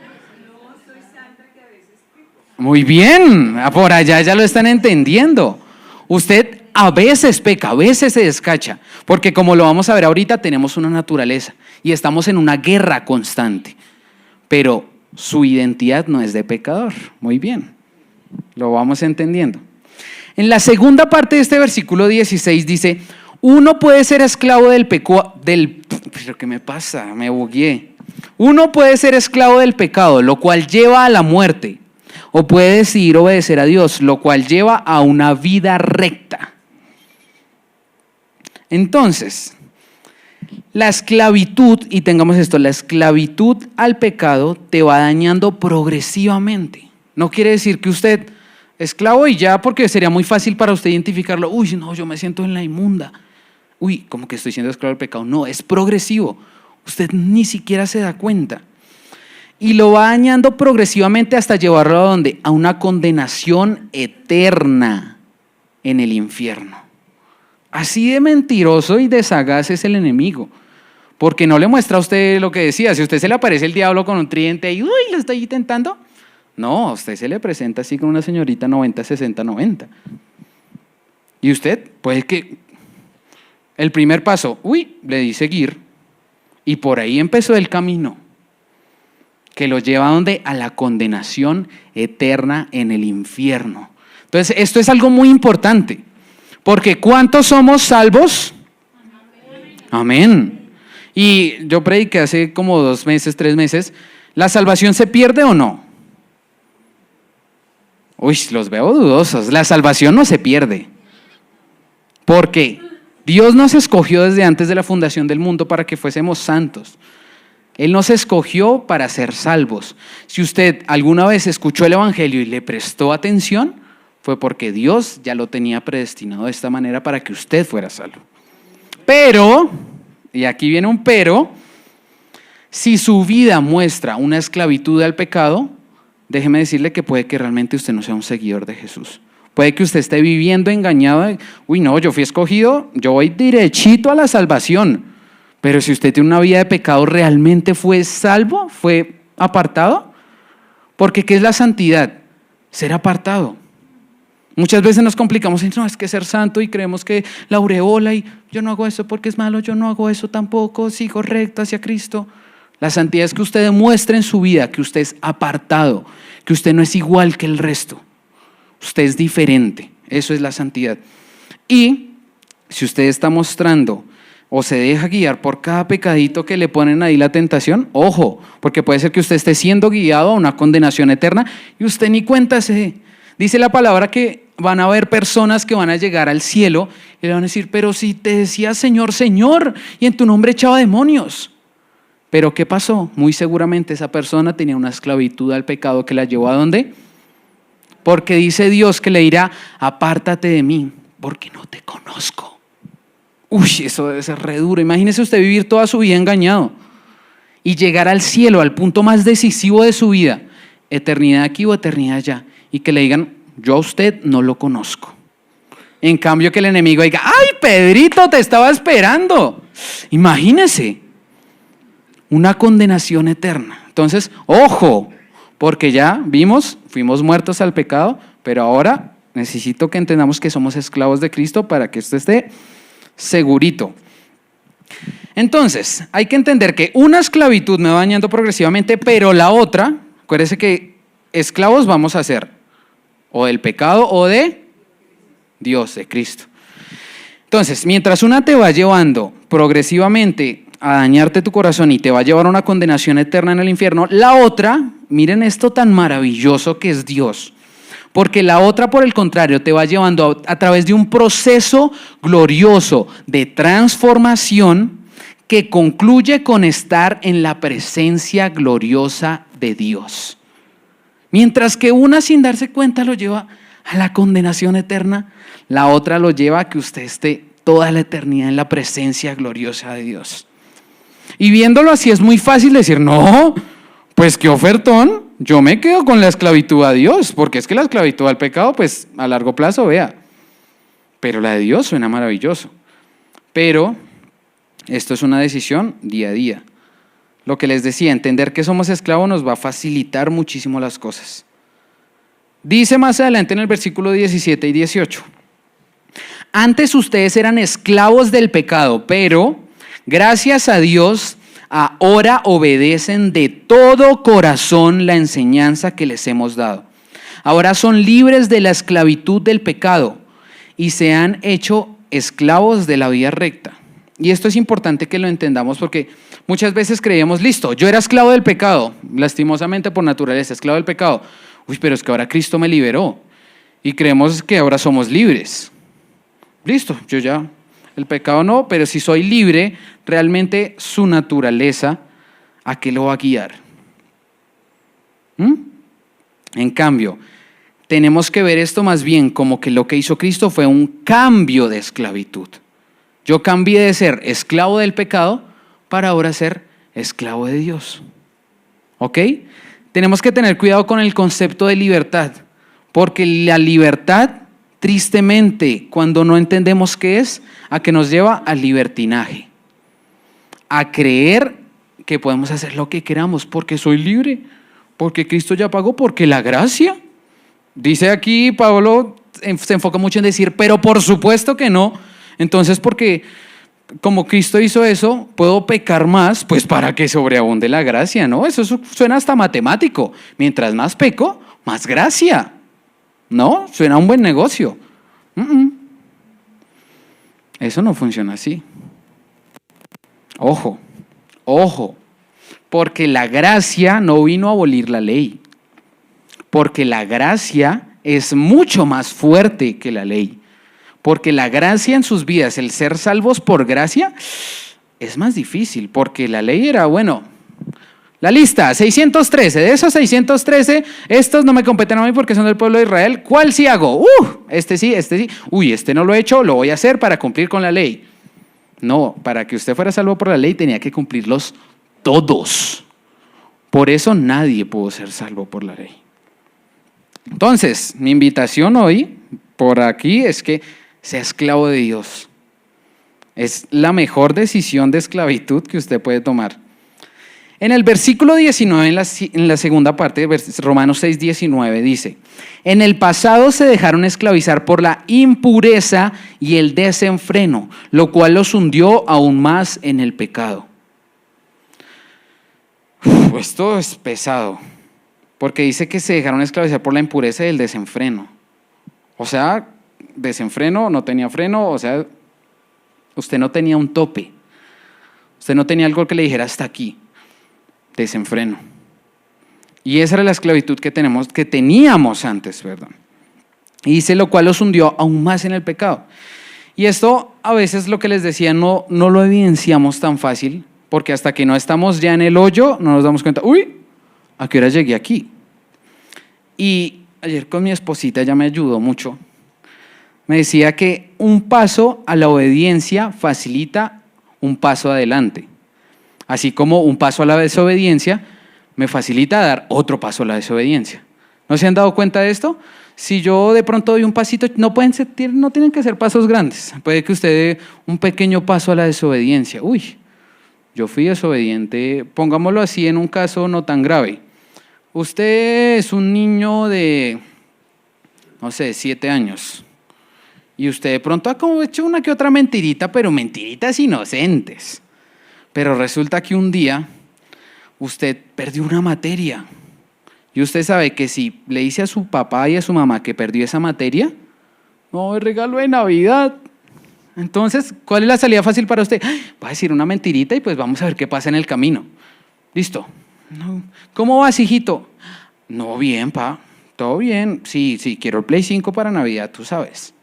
Muy bien, por allá ya lo están entendiendo. Usted a veces peca, a veces se descacha, porque como lo vamos a ver ahorita, tenemos una naturaleza y estamos en una guerra constante. Pero su identidad no es de pecador. Muy bien, lo vamos entendiendo. En la segunda parte de este versículo 16 dice: uno puede ser esclavo del pecado, ¿pero qué me pasa? Me bugueé. Uno puede ser esclavo del pecado, lo cual lleva a la muerte. O puede decidir obedecer a Dios, lo cual lleva a una vida recta. Entonces, la esclavitud, y tengamos esto, la esclavitud al pecado te va dañando progresivamente. No quiere decir que usted esclavo y ya, porque sería muy fácil para usted identificarlo. Uy, no, yo me siento en la inmunda. Uy, como que estoy siendo esclavo del pecado. No, es progresivo. Usted ni siquiera se da cuenta. Y lo va dañando progresivamente hasta llevarlo ¿a dónde? A una condenación eterna en el infierno. Así de mentiroso y de sagaz es el enemigo. Porque no le muestra a usted lo que decía. Si a usted se le aparece el diablo con un tridente y uy, lo estoy intentando. No, a usted se le presenta así con una señorita 90, 60, 90. Y usted, pues que el primer paso, le di seguir. Y por ahí empezó el camino. Que lo lleva ¿a dónde? A la condenación eterna en el infierno. Entonces, esto es algo muy importante. Porque ¿cuántos somos salvos? Amén. Y yo prediqué hace como 2 meses, 3 meses. ¿La salvación se pierde o no? Uy, los veo dudosos. La salvación no se pierde. Porque Dios nos escogió desde antes de la fundación del mundo para que fuésemos santos. Él nos escogió para ser salvos. Si usted alguna vez escuchó el Evangelio y le prestó atención, fue porque Dios ya lo tenía predestinado de esta manera para que usted fuera salvo. Pero, y aquí viene un pero, si su vida muestra una esclavitud al pecado, déjeme decirle que puede que realmente usted no sea un seguidor de Jesús. Puede que usted esté viviendo engañado de, uy no, yo fui escogido, yo voy derechito a la salvación. Pero si usted tiene una vida de pecado, ¿realmente fue salvo? ¿Fue apartado? Porque ¿qué es la santidad? Ser apartado. Muchas veces nos complicamos y no, es que ser santo y creemos que la aureola y yo no hago eso porque es malo, yo no hago eso tampoco, sigo recto hacia Cristo. La santidad es que usted demuestre en su vida que usted es apartado, que usted no es igual que el resto. Usted es diferente, eso es la santidad. Y si usted está mostrando o se deja guiar por cada pecadito que le ponen ahí la tentación, ojo, porque puede ser que usted esté siendo guiado a una condenación eterna y usted ni cuenta se dé. Dice la palabra que van a haber personas que van a llegar al cielo y le van a decir, pero si te decía Señor, Señor, y en tu nombre echaba demonios. Pero ¿qué pasó? Muy seguramente esa persona tenía una esclavitud al pecado que la llevó ¿a dónde? Porque dice Dios que le dirá, apártate de mí, porque no te conozco. Uy, eso debe ser re duro. Imagínese usted vivir toda su vida engañado y llegar al cielo, al punto más decisivo de su vida, eternidad aquí o eternidad allá, y que le digan, yo a usted no lo conozco. En cambio que el enemigo diga, ay, Pedrito, te estaba esperando. Imagínese, una condenación eterna. Entonces, ojo, porque ya vimos, fuimos muertos al pecado, pero ahora necesito que entendamos que somos esclavos de Cristo para que esto esté segurito. Entonces, hay que entender que una esclavitud me va dañando progresivamente, pero la otra, acuérdese que esclavos vamos a ser o del pecado o de Dios, de Cristo. Entonces, mientras una te va llevando progresivamente a dañarte tu corazón y te va a llevar a una condenación eterna en el infierno, la otra, miren esto tan maravilloso que es Dios, porque la otra, por el contrario, te va llevando a través de un proceso glorioso de transformación que concluye con estar en la presencia gloriosa de Dios. Mientras que una sin darse cuenta lo lleva a la condenación eterna, la otra lo lleva a que usted esté toda la eternidad en la presencia gloriosa de Dios. Y viéndolo así es muy fácil decir, no, pues qué ofertón, yo me quedo con la esclavitud a Dios, porque es que la esclavitud al pecado, pues a largo plazo, vea, pero la de Dios suena maravilloso. Pero esto es una decisión día a día. Lo que les decía, entender que somos esclavos nos va a facilitar muchísimo las cosas. Dice más adelante en el versículo 17 y 18, antes ustedes eran esclavos del pecado, pero gracias a Dios ahora obedecen de todo corazón la enseñanza que les hemos dado. Ahora son libres de la esclavitud del pecado y se han hecho esclavos de la vida recta. Y esto es importante que lo entendamos porque muchas veces creíamos, listo, yo era esclavo del pecado, lastimosamente por naturaleza, esclavo del pecado. Uy, pero es que ahora Cristo me liberó y creemos que ahora somos libres. Listo, yo ya, el pecado no, pero si soy libre, realmente su naturaleza, ¿a qué lo va a guiar? En cambio, tenemos que ver esto más bien como que lo que hizo Cristo fue un cambio de esclavitud. Yo cambié de ser esclavo del pecado para ahora ser esclavo de Dios. ¿Ok? Tenemos que tener cuidado con el concepto de libertad, porque la libertad, tristemente, cuando no entendemos qué es, ¿a qué nos lleva? Al libertinaje. A creer que podemos hacer lo que queramos porque soy libre, porque Cristo ya pagó, porque la gracia. Dice aquí Pablo, se enfoca mucho en decir, pero por supuesto que no. Entonces, porque como Cristo hizo eso, puedo pecar más, pues para que sobreabunde la gracia, ¿no? Eso suena hasta matemático. Mientras más peco, más gracia. ¿No? Suena un buen negocio. Eso no funciona así. Ojo, ojo, porque la gracia no vino a abolir la ley, porque la gracia es mucho más fuerte que la ley, porque la gracia en sus vidas, el ser salvos por gracia, es más difícil, porque la ley era, bueno, La lista, 613. De esos 613, estos no me competen a mí porque son del pueblo de Israel. ¿Cuál sí hago? Este sí, este sí. Uy, este no lo he hecho, lo voy a hacer para cumplir con la ley. No, para que usted fuera salvo por la ley tenía que cumplirlos todos. Por eso nadie pudo ser salvo por la ley. Entonces, mi invitación hoy por aquí es que sea esclavo de Dios. Es la mejor decisión de esclavitud que usted puede tomar. En el versículo 19, en la segunda parte de Romanos 6, 19, dice: en el pasado se dejaron esclavizar por la impureza y el desenfreno, lo cual los hundió aún más en el pecado. Esto es pesado, porque dice que se dejaron esclavizar por la impureza y el desenfreno. O sea, desenfreno, no tenía freno, o sea, usted no tenía un tope. Usted no tenía algo que le dijera hasta aquí. Desenfreno. Y esa era la esclavitud que teníamos antes, perdón. Y dice, lo cual los hundió aún más en el pecado. Y esto a veces, lo que les decía, no lo evidenciamos tan fácil, porque hasta que no estamos ya en el hoyo, no nos damos cuenta, uy, ¿a qué hora llegué aquí? Y ayer con mi esposita, ella me ayudó mucho. Me decía que un paso a la obediencia facilita un paso adelante. Así como un paso a la desobediencia me facilita dar otro paso a la desobediencia. ¿No se han dado cuenta de esto? Si yo de pronto doy un pasito, no tienen que ser pasos grandes. Puede que usted dé un pequeño paso a la desobediencia. Uy, yo fui desobediente, pongámoslo así en un caso no tan grave. Usted es un niño de, 7 años. Y usted de pronto ha como hecho una que otra mentirita, pero mentiritas inocentes. Pero resulta que un día usted perdió una materia y usted sabe que si le dice a su papá y a su mamá que perdió esa materia, no, es regalo de Navidad. Entonces, ¿cuál es la salida fácil para usted? Va a decir una mentirita y pues vamos a ver qué pasa en el camino. Listo. No. ¿Cómo vas, hijito? No, bien, pa. Todo bien. Sí, quiero el Play 5 para Navidad, tú sabes.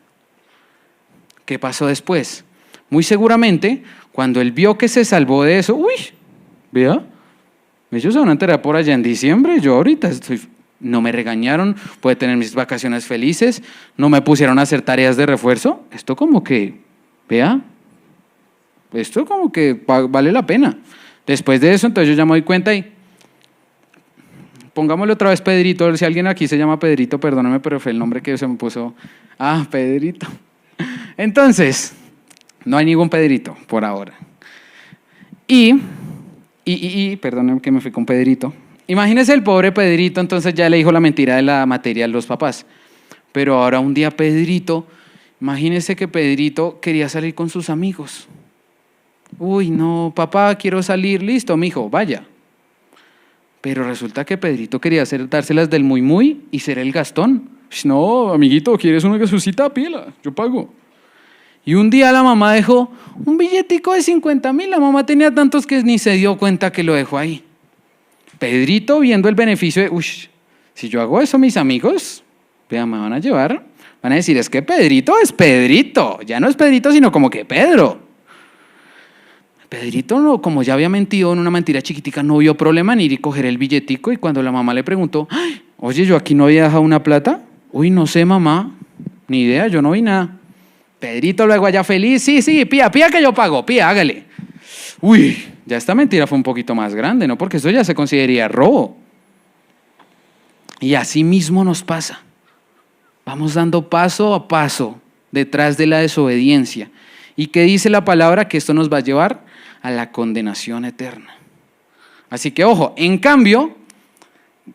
¿Qué pasó después? Muy seguramente, cuando él vio que se salvó de eso, uy, vea, ellos se van a enterar por allá en diciembre, yo ahorita no me regañaron, pude tener mis vacaciones felices, no me pusieron a hacer tareas de refuerzo, esto como que, vea, esto como que vale la pena. Después de eso, entonces yo ya me doy cuenta y pongámosle otra vez Pedrito, a ver si alguien aquí se llama Pedrito, perdóname, pero fue el nombre que se me puso, Pedrito. Entonces, no hay ningún Pedrito por ahora. Perdónenme que me fui con Pedrito. Imagínese el pobre Pedrito, entonces ya le dijo la mentira de la materia a los papás. Pero ahora un día Pedrito, imagínese que Pedrito quería salir con sus amigos. Uy, no, papá, quiero salir, listo, mijo, vaya. Pero resulta que Pedrito quería dárselas del muy y ser el Gastón. No, amiguito, ¿quieres una gasusita? Pídela, yo pago. Y un día la mamá dejó un billetico de 50,000. La mamá tenía tantos que ni se dio cuenta que lo dejó ahí. Pedrito, viendo el beneficio de, si yo hago eso, mis amigos, vean, me van a llevar, van a decir, es que Pedrito es Pedrito. Ya no es Pedrito, sino como que Pedro. Pedrito, no, como ya había mentido en una mentira chiquitica, no vio problema en ir y coger el billetico. Y cuando la mamá le preguntó, oye, yo aquí no había dejado una plata. Uy, no sé, mamá, ni idea, yo no vi nada. Pedrito luego allá feliz, sí, pía que yo pago, pía, hágale. Uy, ya esta mentira fue un poquito más grande, ¿no? Porque eso ya se consideraría robo. Y así mismo nos pasa. Vamos dando paso a paso detrás de la desobediencia. ¿Y qué dice la palabra? Que esto nos va a llevar a la condenación eterna. Así que ojo, en cambio,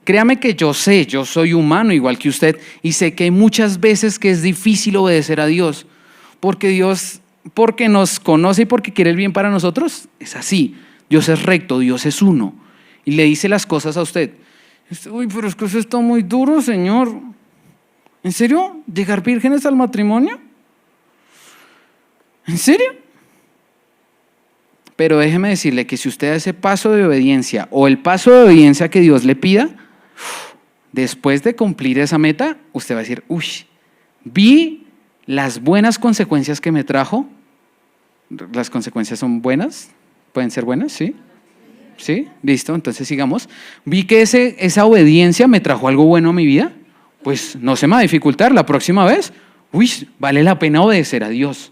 créame que yo soy humano igual que usted y sé que hay muchas veces que es difícil obedecer a Dios. Porque nos conoce y porque quiere el bien para nosotros, es así. Dios es recto, Dios es uno. Y le dice las cosas a usted. Uy, pero es que eso está muy duro, Señor. ¿En serio? ¿Llegar vírgenes al matrimonio? ¿En serio? Pero déjeme decirle que si usted hace paso de obediencia o el paso de obediencia que Dios le pida, después de cumplir esa meta, usted va a decir, vi las buenas consecuencias que me trajo. ¿Las consecuencias son buenas? ¿Pueden ser buenas? ¿Sí? ¿Sí? Listo, entonces sigamos. Vi que esa obediencia me trajo algo bueno a mi vida. Pues no se me va a dificultar la próxima vez. Uy, vale la pena obedecer a Dios.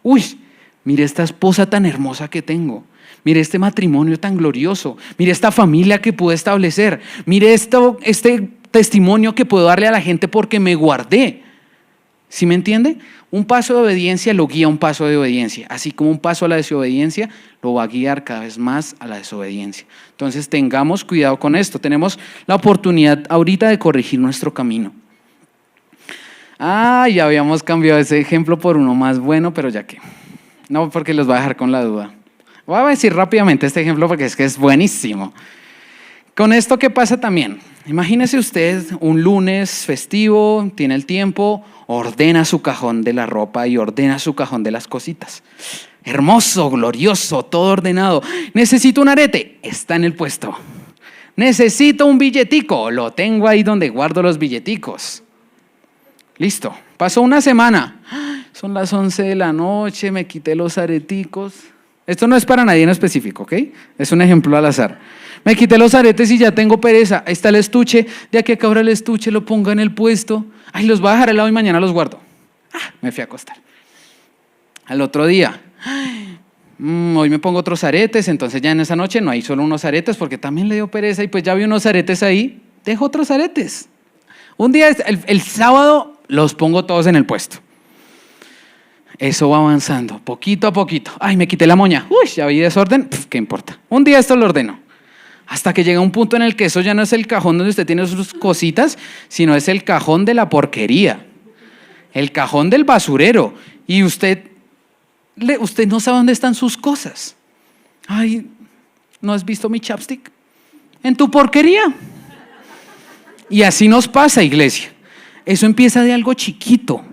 Uy, mire esta esposa tan hermosa que tengo. Mire este matrimonio tan glorioso. Mire esta familia que pude establecer. Mire este testimonio que puedo darle a la gente porque me guardé. ¿Sí me entiende? Un paso de obediencia lo guía a un paso de obediencia, así como un paso a la desobediencia lo va a guiar cada vez más a la desobediencia. Entonces tengamos cuidado con esto. Tenemos la oportunidad ahorita de corregir nuestro camino. Ya habíamos cambiado ese ejemplo por uno más bueno, pero ya que no, porque los voy a dejar con la duda. Voy a decir rápidamente este ejemplo porque es que es buenísimo. Con esto, ¿qué pasa también? Imagínese usted un lunes festivo, tiene el tiempo, ordena su cajón de la ropa y ordena su cajón de las cositas. Hermoso, glorioso, todo ordenado. Necesito un arete, está en el puesto. Necesito un billetico, lo tengo ahí donde guardo los billeticos. Listo, pasó una semana. Son las 11 de la noche, me quité los areticos. Esto no es para nadie en específico, ¿ok? Es un ejemplo al azar. Me quité los aretes y ya tengo pereza. Ahí está el estuche. De aquí a que abra el estuche, lo ponga en el puesto. Los voy a dejar al lado y mañana los guardo. Me fui a acostar. Al otro día, hoy me pongo otros aretes. Entonces ya en esa noche no hay solo unos aretes porque también le dio pereza y pues ya vi unos aretes ahí. Dejo otros aretes. Un día, el sábado, los pongo todos en el puesto. Eso va avanzando, poquito a poquito. Me quité la moña. Ya vi desorden. ¿Qué importa? Un día esto lo ordeno. Hasta que llega un punto en el que eso ya no es el cajón donde usted tiene sus cositas, sino es el cajón de la porquería. El cajón del basurero. Y usted no sabe dónde están sus cosas. ¿No has visto mi chapstick? En tu porquería. Y así nos pasa, iglesia. Eso empieza de algo chiquito,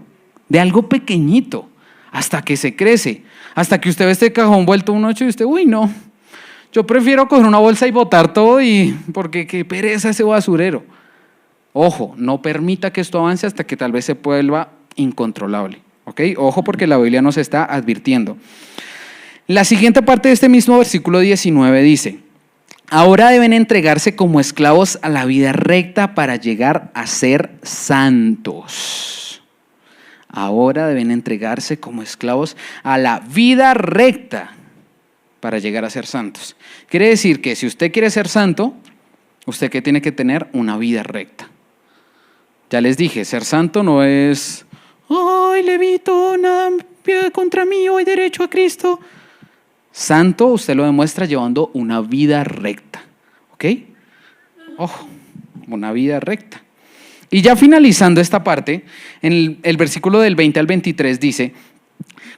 de algo pequeñito, hasta que se crece, hasta que usted ve este cajón vuelto un 8 y usted, no, yo prefiero coger una bolsa y botar todo porque qué pereza ese basurero. Ojo, no permita que esto avance hasta que tal vez se vuelva incontrolable, ¿ok? Ojo porque la Biblia nos está advirtiendo. La siguiente parte de este mismo versículo 19 dice: ahora deben entregarse como esclavos a la vida recta para llegar a ser santos. Ahora deben entregarse como esclavos a la vida recta para llegar a ser santos. Quiere decir que si usted quiere ser santo, usted que tiene que tener una vida recta. Ya les dije, ser santo no es, levito, nada contra mí, voy derecho a Cristo. Santo usted lo demuestra llevando una vida recta, ¿ok? Ojo, una vida recta. Y ya finalizando esta parte, en el versículo del 20 al 23 dice: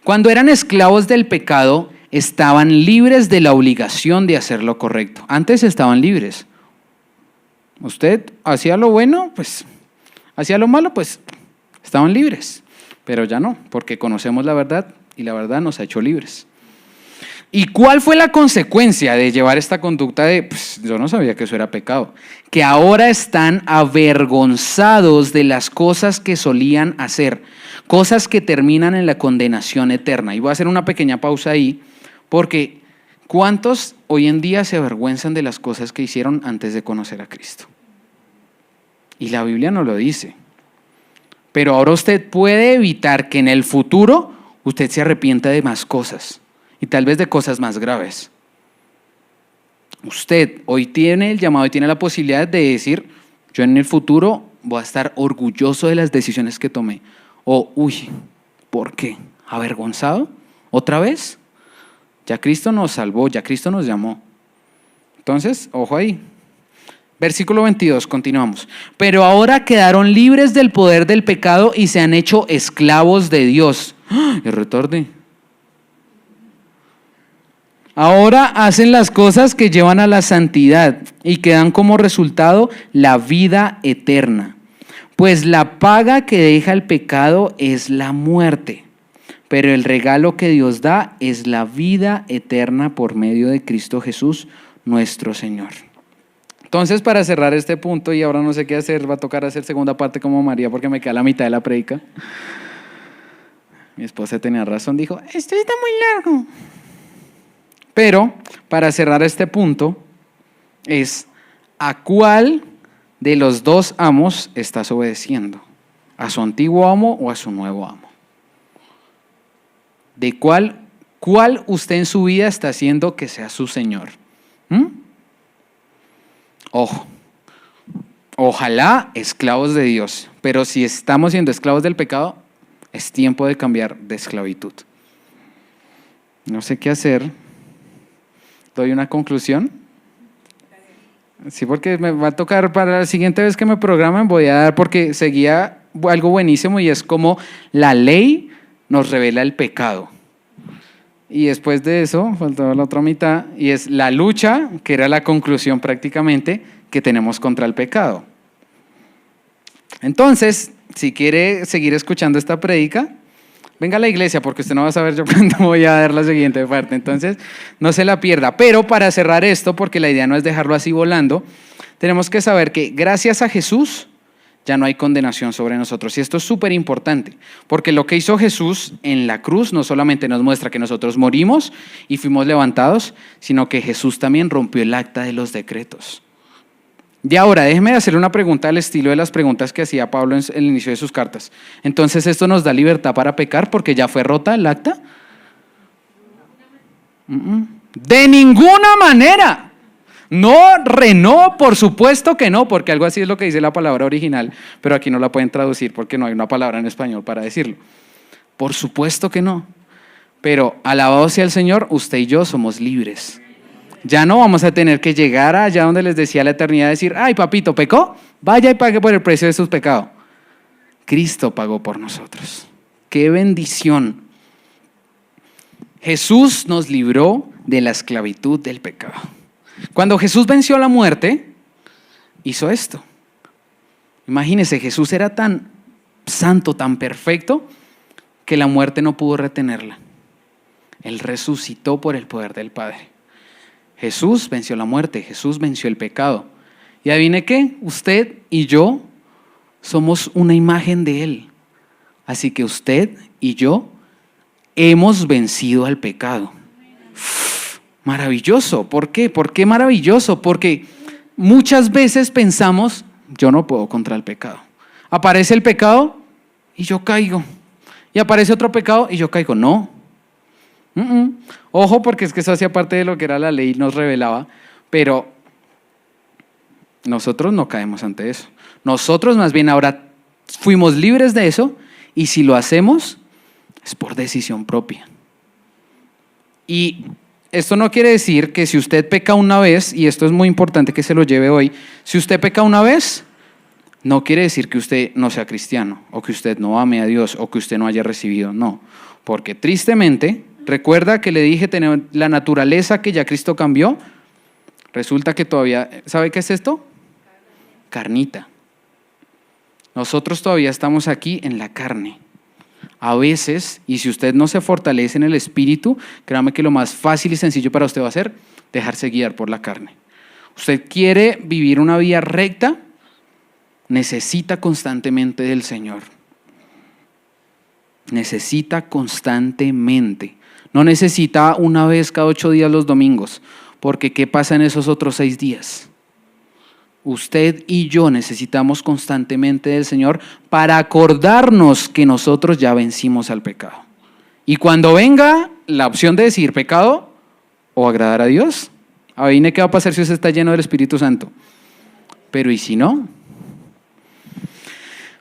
cuando eran esclavos del pecado, estaban libres de la obligación de hacer lo correcto. Antes estaban libres. Usted hacía lo bueno, pues hacía lo malo, pues estaban libres. Pero ya no, porque conocemos la verdad y la verdad nos ha hecho libres. ¿Y cuál fue la consecuencia de llevar esta conducta yo no sabía que eso era pecado? Que ahora están avergonzados de las cosas que solían hacer, cosas que terminan en la condenación eterna. Y voy a hacer una pequeña pausa ahí, porque ¿cuántos hoy en día se avergüenzan de las cosas que hicieron antes de conocer a Cristo? Y la Biblia no lo dice. Pero ahora usted puede evitar que en el futuro usted se arrepienta de más cosas. Y tal vez de cosas más graves. Usted hoy tiene el llamado y tiene la posibilidad de decir: yo en el futuro voy a estar orgulloso de las decisiones que tomé. O, ¿por qué? ¿Avergonzado? ¿Otra vez? Ya Cristo nos salvó, ya Cristo nos llamó. Entonces, ojo ahí. Versículo 22, continuamos. Pero ahora quedaron libres del poder del pecado y se han hecho esclavos de Dios. ¡El retorde! Ahora hacen las cosas que llevan a la santidad y que dan como resultado la vida eterna. Pues la paga que deja el pecado es la muerte, pero el regalo que Dios da es la vida eterna por medio de Cristo Jesús, nuestro Señor. Entonces, para cerrar este punto, y ahora no sé qué hacer, va a tocar hacer segunda parte como María porque me queda la mitad de la prédica. Mi esposa tenía razón, dijo: esto está muy largo. Pero, para cerrar este punto, es ¿a cuál de los dos amos estás obedeciendo? ¿A su antiguo amo o a su nuevo amo? ¿De cuál usted en su vida está haciendo que sea su Señor? Ojo, ojalá esclavos de Dios, pero si estamos siendo esclavos del pecado, es tiempo de cambiar de esclavitud. No sé qué hacer. ¿Doy una conclusión? Sí, porque me va a tocar para la siguiente vez que me programen, voy a dar, porque seguía algo buenísimo y es como la ley nos revela el pecado. Y después de eso, faltaba la otra mitad, y es la lucha, que era la conclusión prácticamente, que tenemos contra el pecado. Entonces, si quiere seguir escuchando esta prédica, venga a la iglesia, porque usted no va a saber yo cuándo voy a dar la siguiente parte. Entonces, no se la pierda. Pero para cerrar esto, porque la idea no es dejarlo así volando, tenemos que saber que gracias a Jesús ya no hay condenación sobre nosotros. Y esto es súper importante, porque lo que hizo Jesús en la cruz no solamente nos muestra que nosotros morimos y fuimos levantados, sino que Jesús también rompió el acta de los decretos. Y ahora, déjeme hacerle una pregunta al estilo de las preguntas que hacía Pablo en el inicio de sus cartas. Entonces, ¿esto nos da libertad para pecar porque ya fue rota el acta? De ninguna manera. No, por supuesto que no, porque algo así es lo que dice la palabra original, pero aquí no la pueden traducir porque no hay una palabra en español para decirlo. Por supuesto que no. Pero alabado sea el Señor, usted y yo somos libres. Ya no vamos a tener que llegar allá donde les decía la eternidad, decir, ay papito, ¿pecó? Vaya y pague por el precio de sus pecados. Cristo pagó por nosotros. ¡Qué bendición! Jesús nos libró de la esclavitud del pecado. Cuando Jesús venció la muerte, hizo esto. Imagínense, Jesús era tan santo, tan perfecto, que la muerte no pudo retenerla. Él resucitó por el poder del Padre. Jesús venció la muerte, Jesús venció el pecado. Y adivine qué, usted y yo somos una imagen de Él. Así que usted y yo hemos vencido al pecado. Maravilloso. ¿Por qué? ¿Por qué maravilloso? Porque muchas veces pensamos, yo no puedo contra el pecado. Aparece el pecado y yo caigo. Y aparece otro pecado y yo caigo. No. Ojo, porque es que eso hacía parte de lo que era la ley, nos revelaba, pero nosotros no caemos ante eso. Nosotros más bien ahora fuimos libres de eso, y si lo hacemos es por decisión propia. Y esto no quiere decir que si usted peca una vez, y esto es muy importante que se lo lleve hoy, si usted peca una vez, no quiere decir que usted no sea cristiano, o que usted no ame a Dios, o que usted no haya recibido, no. Porque tristemente, recuerda que le dije tener la naturaleza que ya Cristo cambió, resulta que todavía, ¿sabe qué es esto? Carnita. Nosotros todavía estamos aquí en la carne. A veces, y si usted no se fortalece en el espíritu, créame que lo más fácil y sencillo para usted va a ser dejarse guiar por la carne. Usted quiere vivir una vida recta, necesita constantemente del Señor. Necesita constantemente. No necesita una vez cada 8 días los domingos, porque ¿qué pasa en esos otros 6 días? Usted y yo necesitamos constantemente del Señor para acordarnos que nosotros ya vencimos al pecado. Y cuando venga la opción de decir pecado o agradar a Dios, adivine qué va a pasar si usted está lleno del Espíritu Santo. Pero ¿y si no?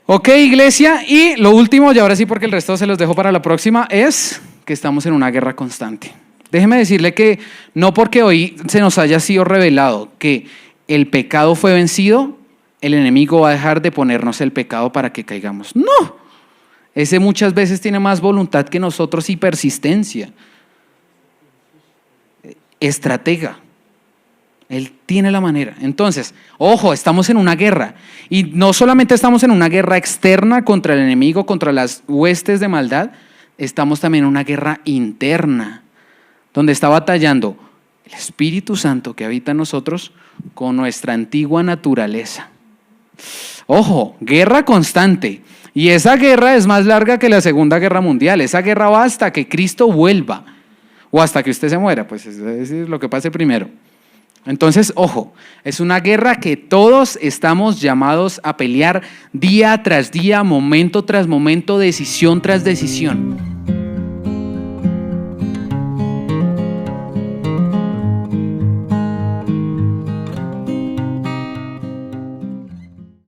Ok, iglesia, y lo último, y ahora sí porque el resto se los dejo para la próxima, es que estamos en una guerra constante. Déjeme decirle que no porque hoy se nos haya sido revelado que el pecado fue vencido, el enemigo va a dejar de ponernos el pecado para que caigamos. No, ese muchas veces tiene más voluntad que nosotros y persistencia. Estratega. Él tiene la manera. Entonces, ojo, estamos en una guerra. Y no solamente estamos en una guerra externa contra el enemigo, contra las huestes de maldad, estamos también en una guerra interna, donde está batallando el Espíritu Santo que habita en nosotros con nuestra antigua naturaleza. Ojo, guerra constante. Y esa guerra es más larga que la Segunda Guerra Mundial. Esa guerra va hasta que Cristo vuelva o hasta que usted se muera, pues es lo que pase primero. Entonces, ojo, es una guerra que todos estamos llamados a pelear día tras día, momento tras momento, decisión tras decisión.